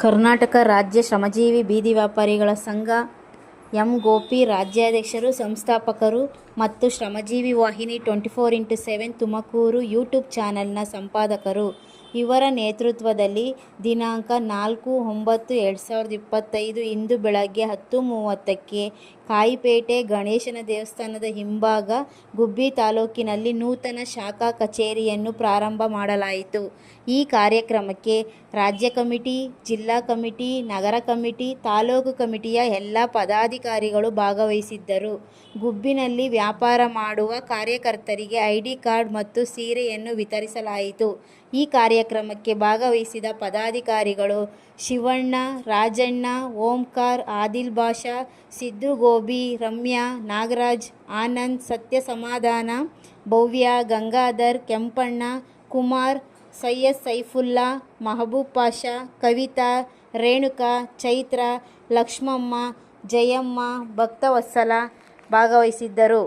ಕರ್ನಾಟಕ ರಾಜ್ಯ ಶ್ರಮಜೀವಿ ಬೀದಿ ವ್ಯಾಪಾರಿಗಳ ಸಂಘ ಎಂ. ಗೋಪಿ ರಾಜ್ಯಾಧ್ಯಕ್ಷರು, ಸಂಸ್ಥಾಪಕರು ಮತ್ತು ಶ್ರಮಜೀವಿ ವಾಹಿನಿ 24x7 ತುಮಕೂರು ಯೂಟ್ಯೂಬ್ ಚಾನೆಲ್ನ ಸಂಪಾದಕರು. ಇವರ ನೇತೃತ್ವದಲ್ಲಿ ದಿನಾಂಕ 4/9/2025 ಇಂದು ಬೆಳಗ್ಗೆ 10:30ಕ್ಕೆ ಕಾಯಿಪೇಟೆ ಗಣೇಶನ ದೇವಸ್ಥಾನದ ಹಿಂಭಾಗ ಗುಬ್ಬಿ ತಾಲೂಕಿನಲ್ಲಿ ನೂತನ ಶಾಖಾ ಕಚೇರಿಯನ್ನು ಪ್ರಾರಂಭ ಮಾಡಲಾಯಿತು. ಈ ಕಾರ್ಯಕ್ರಮಕ್ಕೆ ರಾಜ್ಯ ಕಮಿಟಿ, ಜಿಲ್ಲಾ ಕಮಿಟಿ, ನಗರ ಕಮಿಟಿ, ತಾಲೂಕು ಕಮಿಟಿಯ ಎಲ್ಲ ಪದಾಧಿಕಾರಿಗಳು ಭಾಗವಹಿಸಿದ್ದರು. ಗುಬ್ಬಿನಲ್ಲಿ ವ್ಯಾಪಾರ ಮಾಡುವ ಕಾರ್ಯಕರ್ತರಿಗೆ ಐಡಿ ಕಾರ್ಡ್ ಮತ್ತು ಸೀರೆಯನ್ನು ವಿತರಿಸಲಾಯಿತು. ಈ ಕಾರ್ಯಕ್ರಮಕ್ಕೆ ಭಾಗವಹಿಸಿದ ಪದಾಧಿಕಾರಿಗಳು ಶಿವಣ್ಣ, ರಾಜಣ್ಣ, ಓಂಕಾರ್, ಆದಿಲ್ ಬಾಷಾ, ಸಿದ್ದು, ಗೋಬಿ, ರಮ್ಯಾ, ನಾಗರಾಜ್, ಆನಂದ್, ಸತ್ಯಸಮಾಧಾನ, ಭವ್ಯ, ಗಂಗಾಧರ್, ಕೆಂಪಣ್ಣ, ಕುಮಾರ್, ಸೈಯದ್ ಸೈಫುಲ್ಲಾ, ಮಹಬೂಬ್ ಪಾಷಾ, ಕವಿತಾ, ರೇಣುಕಾ, ಚೈತ್ರ, ಲಕ್ಷ್ಮಮ್ಮ, ಜಯಮ್ಮ, ಭಕ್ತವತ್ಸಲ ಭಾಗವಹಿಸಿದ್ದರು.